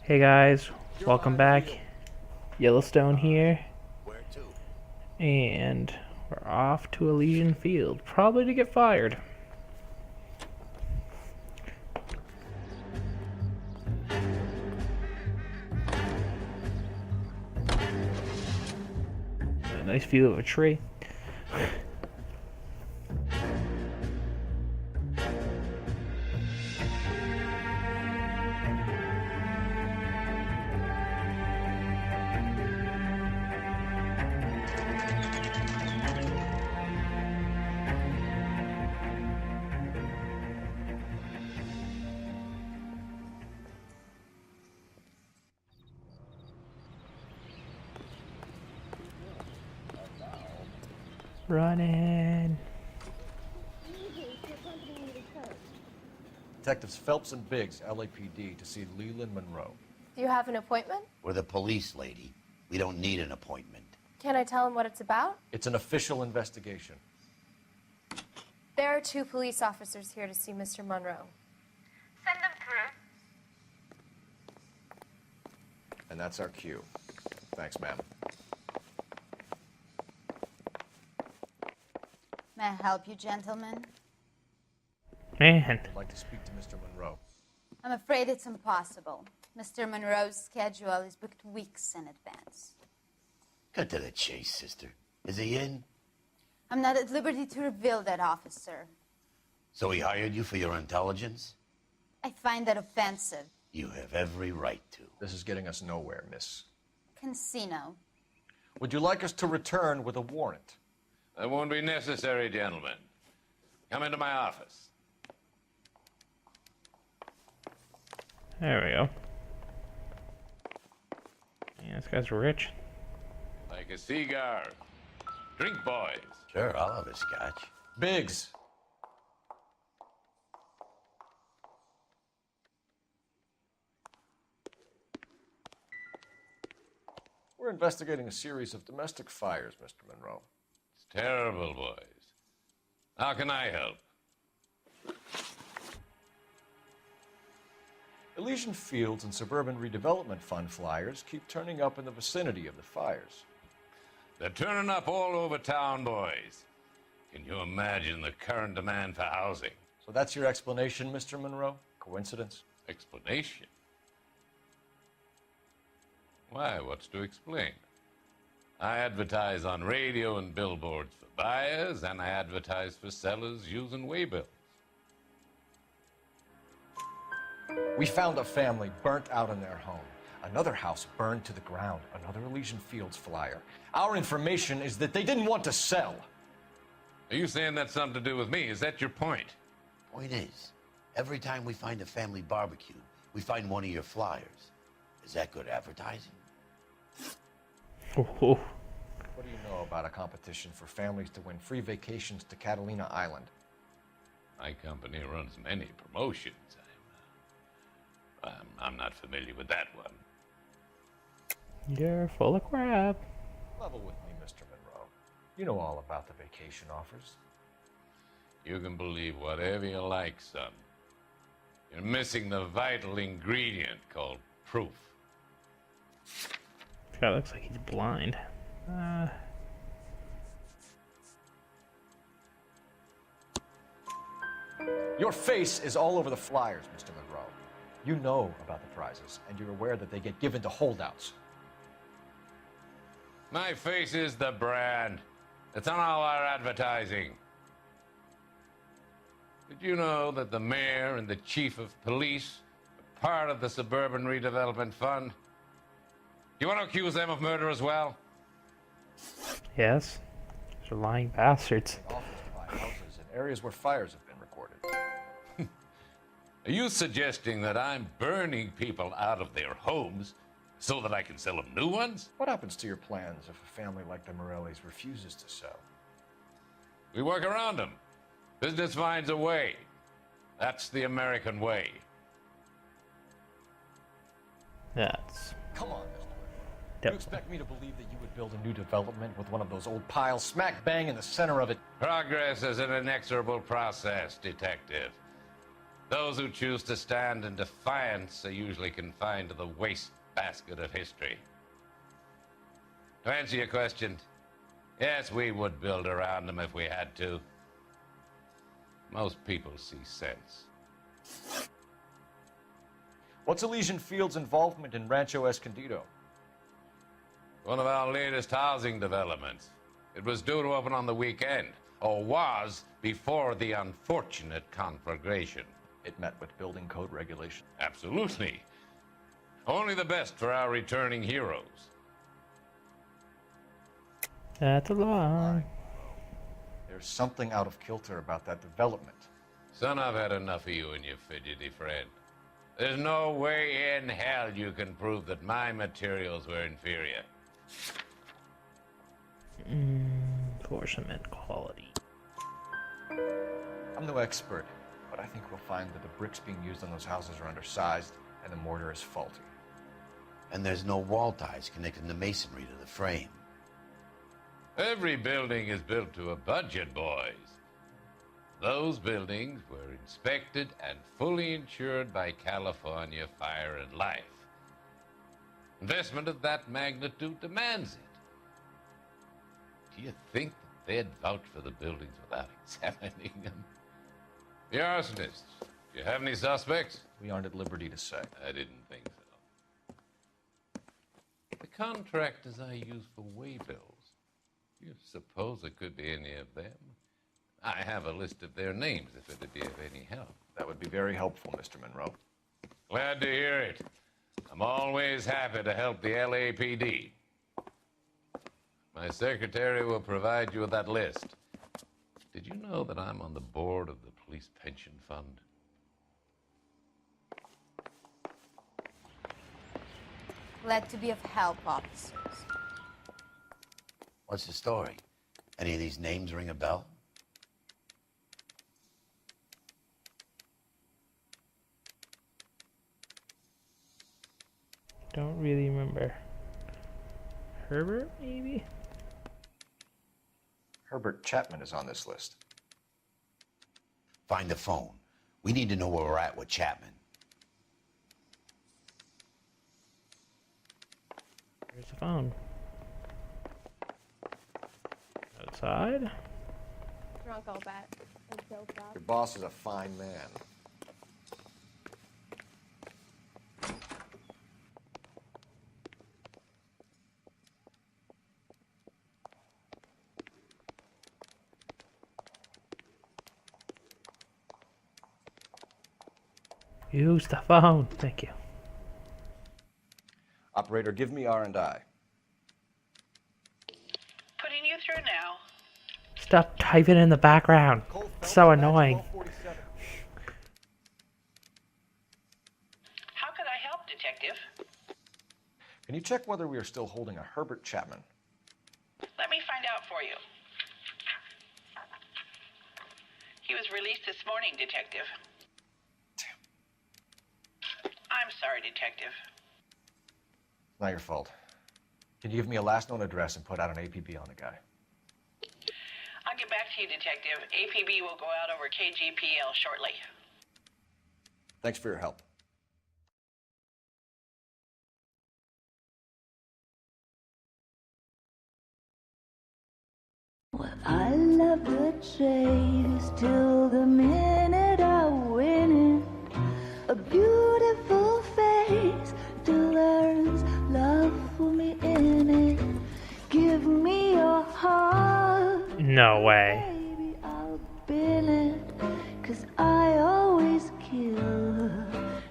Hey guys, welcome back. Yellowstone here, Where to? and we're off to Elysian Field, probably to get fired. A nice view of a tree. Running. Detectives Phelps and Biggs, LAPD, to see Leland Monroe. Do you have an appointment? We're the police, lady. We don't need an appointment. Can I tell him what it's about? It's an official investigation. There are 2 police officers here to see Mr. Monroe. Send them through. And that's our cue. Thanks, ma'am. May I help you, gentlemen? Man, I'd like to speak to Mr. Monroe. I'm afraid it's impossible. Mr. Monroe's schedule is booked weeks in advance. Cut to the chase, sister. Is he in? I'm not at liberty to reveal that, officer. So he hired you for your intelligence? I find that offensive. You have every right to. This is getting us nowhere, miss. Casino. Would you like us to return with a warrant? That won't be necessary, gentlemen. Come into my office. there we go. Yeah, this guy's rich. Like a cigar. Drink, boys. Sure, I'll have a scotch. Biggs! We're investigating a series of domestic fires, Mr. Monroe. It's terrible, boys. How can I help? Elysian Fields and Suburban Redevelopment Fund flyers keep turning up in the vicinity of the fires. They're turning up all over town, boys. Can you imagine the current demand for housing? So that's your explanation, Mr. Monroe? Coincidence? Explanation? Why, what's to explain? I advertise on radio and billboards for buyers, and I advertise for sellers using waybills. We found a family burnt out in their home. Another house burned to the ground. Another Elysian Fields flyer. Our information is that they didn't want to sell. Are you saying that's something to do with me? Is that your point? Point is, every time we find a family barbecue, we find one of your flyers. Is that good advertising? Oh, What do you know about a competition for families to win free vacations to Catalina Island? My company runs many promotions. I'm not familiar with that one. you're full of crap. Level with me, Mr. Monroe. You know all about the vacation offers. You can believe whatever you like, son. You're missing the vital ingredient called proof. This guy looks like he's blind. Your face is all over the flyers, Mr. Monroe. You know about the prizes, and you're aware that they get given to holdouts. My face is the brand. It's on all our advertising. Did you know that the mayor and the chief of police are part of the Suburban Redevelopment Fund? You want to accuse them of murder as well? Yes, they're lying bastards. Offers to buy houses in areas where fires have been recorded. Are you suggesting that I'm burning people out of their homes so that I can sell them new ones? What happens to your plans if a family like the Morellis refuses to sell? We work around them. Business finds a way. That's the American way. That's Come on, Mr. Monroe. Yep. You expect me to believe that you would build a new development with one of those old piles smack bang in the center of it? Progress is an inexorable process, detective. Those who choose to stand in defiance are usually confined to the wastebasket of history. To answer your question, yes, we would build around them if we had to. Most people see sense. What's Elysian Fields' involvement in Rancho Escondido? One of our latest housing developments. It was due to open on the weekend, or was before the unfortunate conflagration. It met with building code regulation. Absolutely. Only the best for our returning heroes. That's a lie. There's something out of kilter about that development. Son, I've had enough of you and your fidgety friend. There's no way in hell you can prove that my materials were inferior. Enforcement quality. I'm no expert, but I think we'll find that the bricks being used on those houses are undersized and the mortar is faulty. And there's no wall ties connecting the masonry to the frame. Every building is built to a budget, boys. Those buildings were inspected and fully insured by California Fire and Life. Investment of that magnitude demands it. Do you think that they'd vouch for the buildings without examining them? The arsonists, do you have any suspects? We aren't at liberty to say. I didn't think so. The contractors I use for waybills, do you suppose it could be any of them? I have a list of their names if it'd be of any help. That would be very helpful, Mr. Monroe. Glad to hear it. I'm always happy to help the LAPD. My secretary will provide you with that list. Did you know that I'm on the board of the police pension fund? Glad to be of help, officers. What's the story? Any of these names ring a bell? Don't really remember. Herbert, maybe? Herbert Chapman is on this list. Find the phone. We need to know where we're at with Chapman. Here's the phone. Outside? Drunk all bet. And built up. Your boss is a fine man. Use the phone. Thank you. Operator, give me R&I. Putting you through now. Stop typing in the background. It's so annoying. How could I help, Detective? Can you check whether we are still holding a Herbert Chapman? Let me find out for you. He was released this morning, Detective. I'm sorry, Detective. Not your fault. Can you give me a last known address and put out an APB on the guy? I'll get back to you, Detective. APB will go out over KGPL shortly. Thanks for your help. Well, I love the chase till the minute I win it. A beautiful face till there's love for me in it. Give me your heart. No way. Baby, I'll bill it. 'Cause I always kill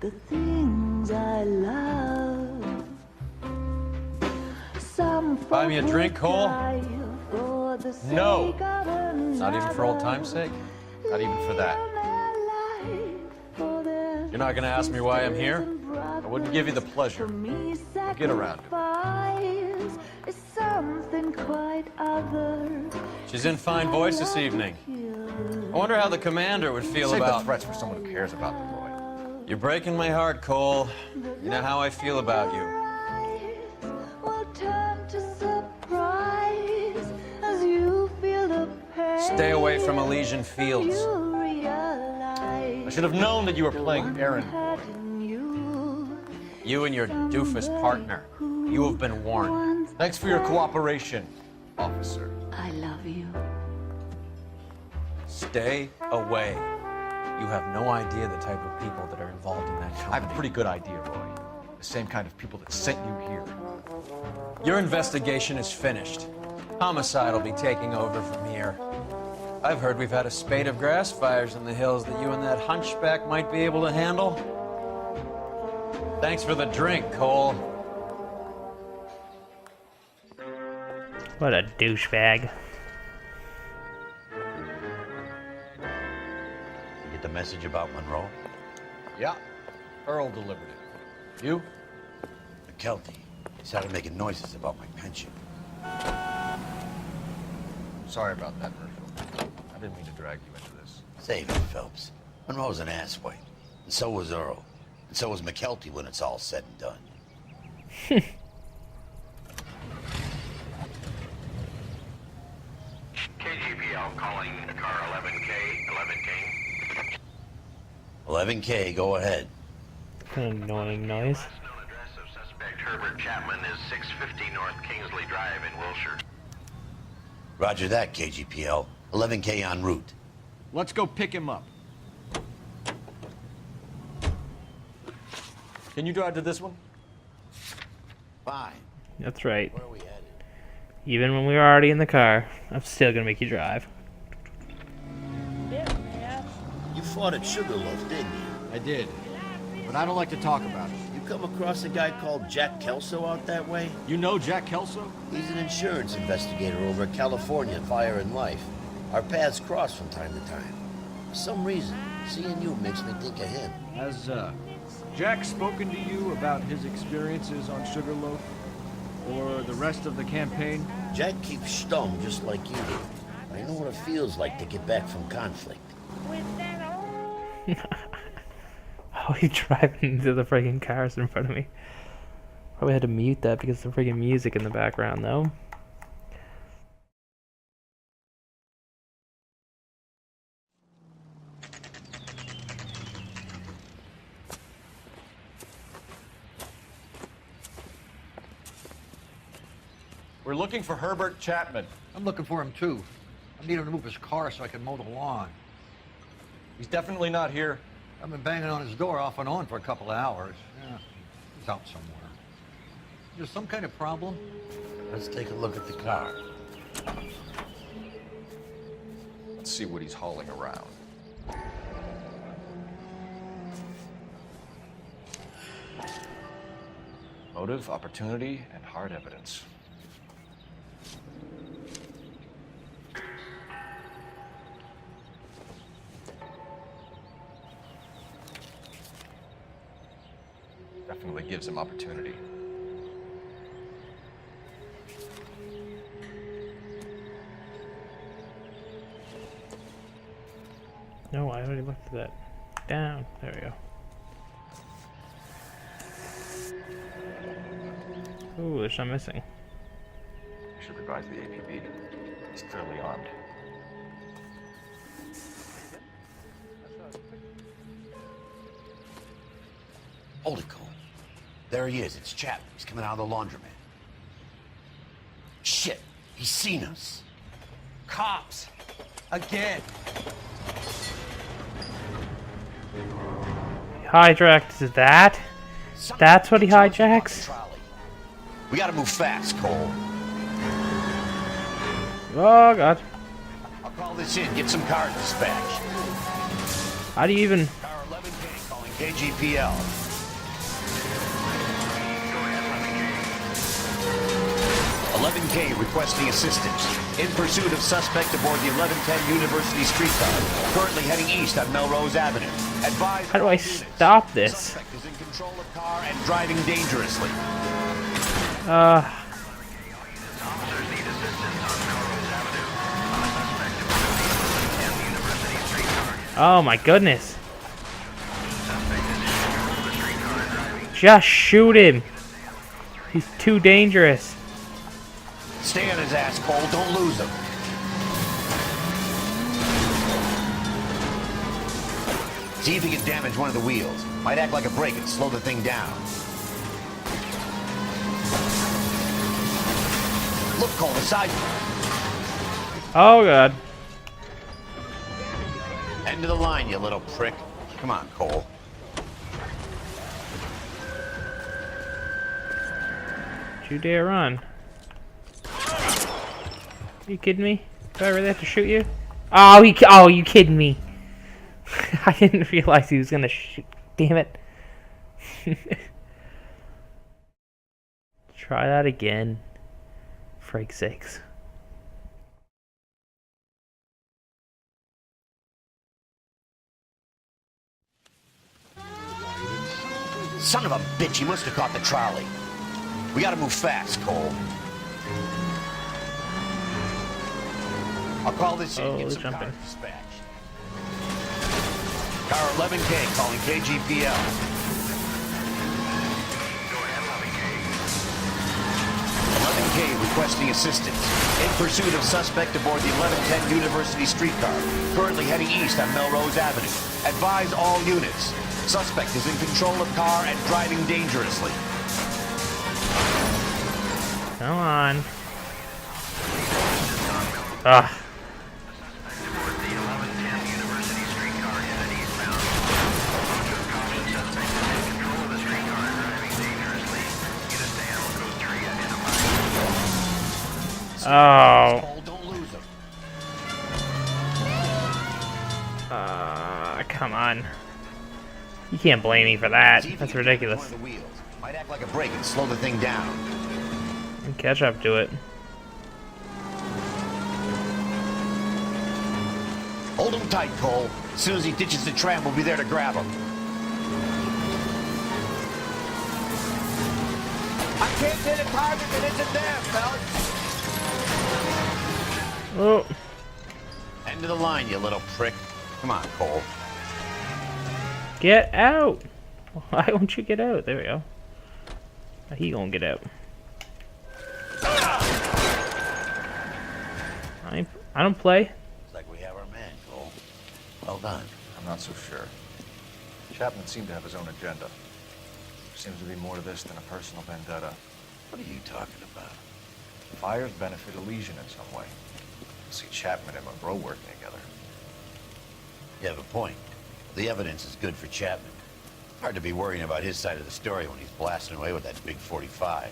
the things I love. Some Buy me a folk drink, would Cole? die for the No. sake of Not even for old another. time's sake? Not even for that. You're not gonna ask me why I'm here? I wouldn't give you the pleasure. Get around it. Something quite other. She's in fine voice this evening. I wonder how the commander would feel Save the about... threats for someone who cares about the boy. You're breaking my heart, Cole. You know how I feel about you. Will turn to surprise as you feel the pain. Stay away from Elysian Fields. You realize I should have known that you were playing errand boy. You and your doofus partner. You have been warned. Thanks for your cooperation, officer. I love you. Stay away. You have no idea the type of people that are involved in that I company. have a pretty good idea, Roy. The same kind of people that sent you here. Your investigation is finished. Homicide will be taking over from here. I've heard we've had a spate of grass fires in the hills that you and that hunchback might be able to handle. Thanks for the drink, Cole. What a douchebag. You get the message about Monroe? Yeah, Earl delivered it. You? McKelty. He started making noises about my pension. Sorry about that, Murphy. I didn't mean to drag you into this. Save it, Phelps. Monroe's an asswipe. And so was Earl. And so was McKelty when it's all said and done. KGPL calling car 11K, 11K. 11K, go ahead. An annoying noise. Last known address of suspect Herbert Chapman is 650 North Kingsley Drive in Wilshire. Roger that, KGPL. 11K en route. Let's go pick him up. Can you drive to this one? Fine. That's right. Where are we headed? Even when we were already in the car, I'm still gonna make you drive. You fought at Sugarloaf, didn't you? I did. But I don't like to talk about it. You come across a guy called Jack Kelso out that way? You know Jack Kelso? He's an insurance investigator over at California Fire and Life. Our paths cross from time to time. For some reason, seeing you makes me think of him. Has, Jack spoken to you about his experiences on Sugarloaf? Or the rest of the campaign? Jack keeps stum just like you do. I know what it feels like to get back from conflict. How are you driving into the friggin' cars in front of me? Probably had to mute that because of the friggin' music in the background, though. We're looking for Herbert Chapman. I'm looking for him too. I need him to move his car so I can mow the lawn. He's definitely not here. I've been banging on his door off and on for a couple of hours. Yeah, he's out somewhere. Is there some kind of problem? Let's take a look at the car. Let's see what he's hauling around. Motive, opportunity, and hard evidence. Definitely gives him opportunity. No, I already looked at that. Down. There we go. Ooh, there's some missing. I should advise the APB. He's clearly armed. Hold it, Cole. There he is. It's Chapman. He's coming out of the laundromat. Shit. He's seen us. Cops! Again! Hijacked that? That's what he hijacks? We gotta move fast, Cole. Oh, God. I'll call this in. Get some cars dispatched. How do you even... Car 11K calling KGPL. 11K requesting assistance. In pursuit of suspect aboard the 1110 University streetcar. Currently heading east on Melrose Avenue. Advise How do I stop this? Suspect is in control of car and driving dangerously. Oh my goodness. Just shoot him. He's too dangerous. Stay on his ass, Cole. Don't lose him. See if you can damage one of the wheels. Might act like a brake and slow the thing down. Look, Cole, the side. Oh god. End of the line, you little prick. Come on, Cole. Don't you dare run. You kidding me? Do I really have to shoot you? Oh, oh, you kidding me? I didn't realize he was gonna shoot. Damn it. Try that again. Frig's sakes. Son of a bitch, he must have caught the trolley. We gotta move fast, Cole. I'll call this in and get some cars dispatched. Car 11K calling KGPL. 11K requesting assistance. In pursuit of suspect aboard the 1110 University streetcar. Currently heading east on Melrose Avenue. Advise all units. Suspect is in control of car and driving dangerously. Come on. Ah. Oh. Don't lose him. Come on. You can't blame me for that. That's ridiculous. Might act like a brake and slow the thing down. And catch up to it. Hold him tight, Cole. As soon as he ditches the tram, we'll be there to grab him. I can't hit a target that isn't there, fellas. Oh. End of the line, you little prick. Come on, Cole. Get out! Why won't you get out? There we go. He gonna get out. I don't play. Looks like we have our man, Cole. Well done. I'm not so sure. Chapman seemed to have his own agenda. There seems to be more to this than a personal vendetta. What are you talking about? Fires benefit Elysian in some way. See Chapman and Monroe working together. You have a point. The evidence is good for Chapman. Hard to be worrying about his side of the story when he's blasting away with that big 45.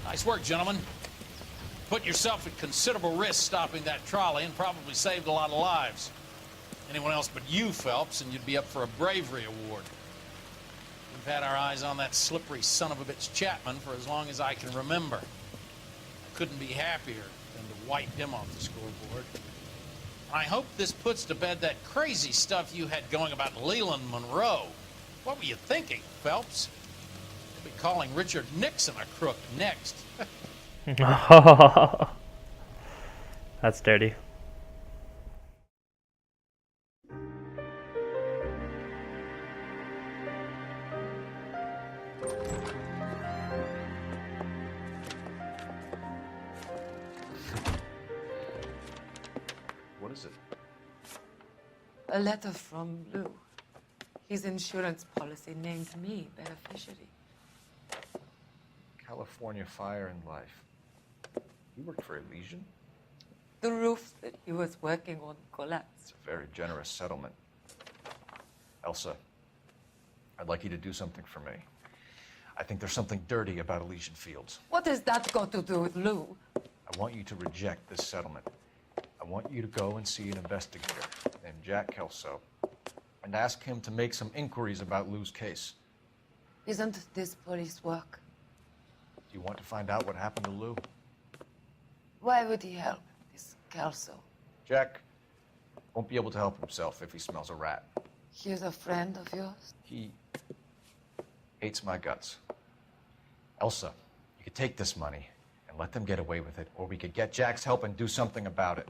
Nice work, gentlemen. Put yourself at considerable risk stopping that trolley and probably saved a lot of lives. Anyone else but you, Phelps, and you'd be up for a bravery award. We've had our eyes on that slippery son of a bitch Chapman for as long as I can remember. I couldn't be happier than to wipe him off the scoreboard. I hope this puts to bed that crazy stuff you had going about Leland Monroe. What were you thinking, Phelps? You'll be calling Richard Nixon a crook next. That's dirty. What is it? A letter from Lou. His insurance policy named me beneficiary. California Fire and Life. You worked for Elysian? The roof that he was working on collapsed. It's a very generous settlement. Elsa, I'd like you to do something for me. I think there's something dirty about Elysian Fields. What has that got to do with Lou? I want you to reject this settlement. I want you to go and see an investigator named Jack Kelso and ask him to make some inquiries about Lou's case. Isn't this police work? Do you want to find out what happened to Lou? Why would he help this Kelso? Jack won't be able to help himself if he smells a rat. He's a friend of yours? He hates my guts. Elsa, you could take this money and let them get away with it, or we could get Jack's help and do something about it.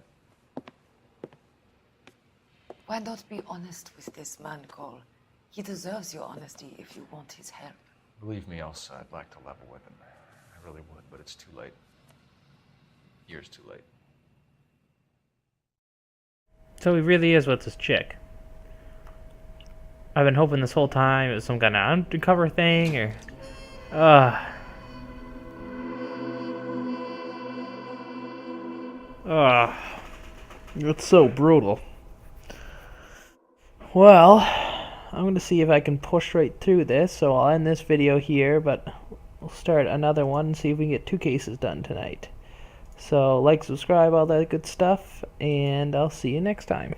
Why not be honest with this man, Cole? He deserves your honesty if you want his help. Believe me, Elsa, I'd like to level with him. I really would, but it's too late. years too late. So he really is with this chick. I've been hoping this whole time it was some kind of undercover thing, or... It's so brutal. Well, I'm going to see if I can push right through this, so I'll end this video here, but we'll start another one and see if we can get 2 cases done tonight. So, like, subscribe, all that good stuff, and I'll see you next time.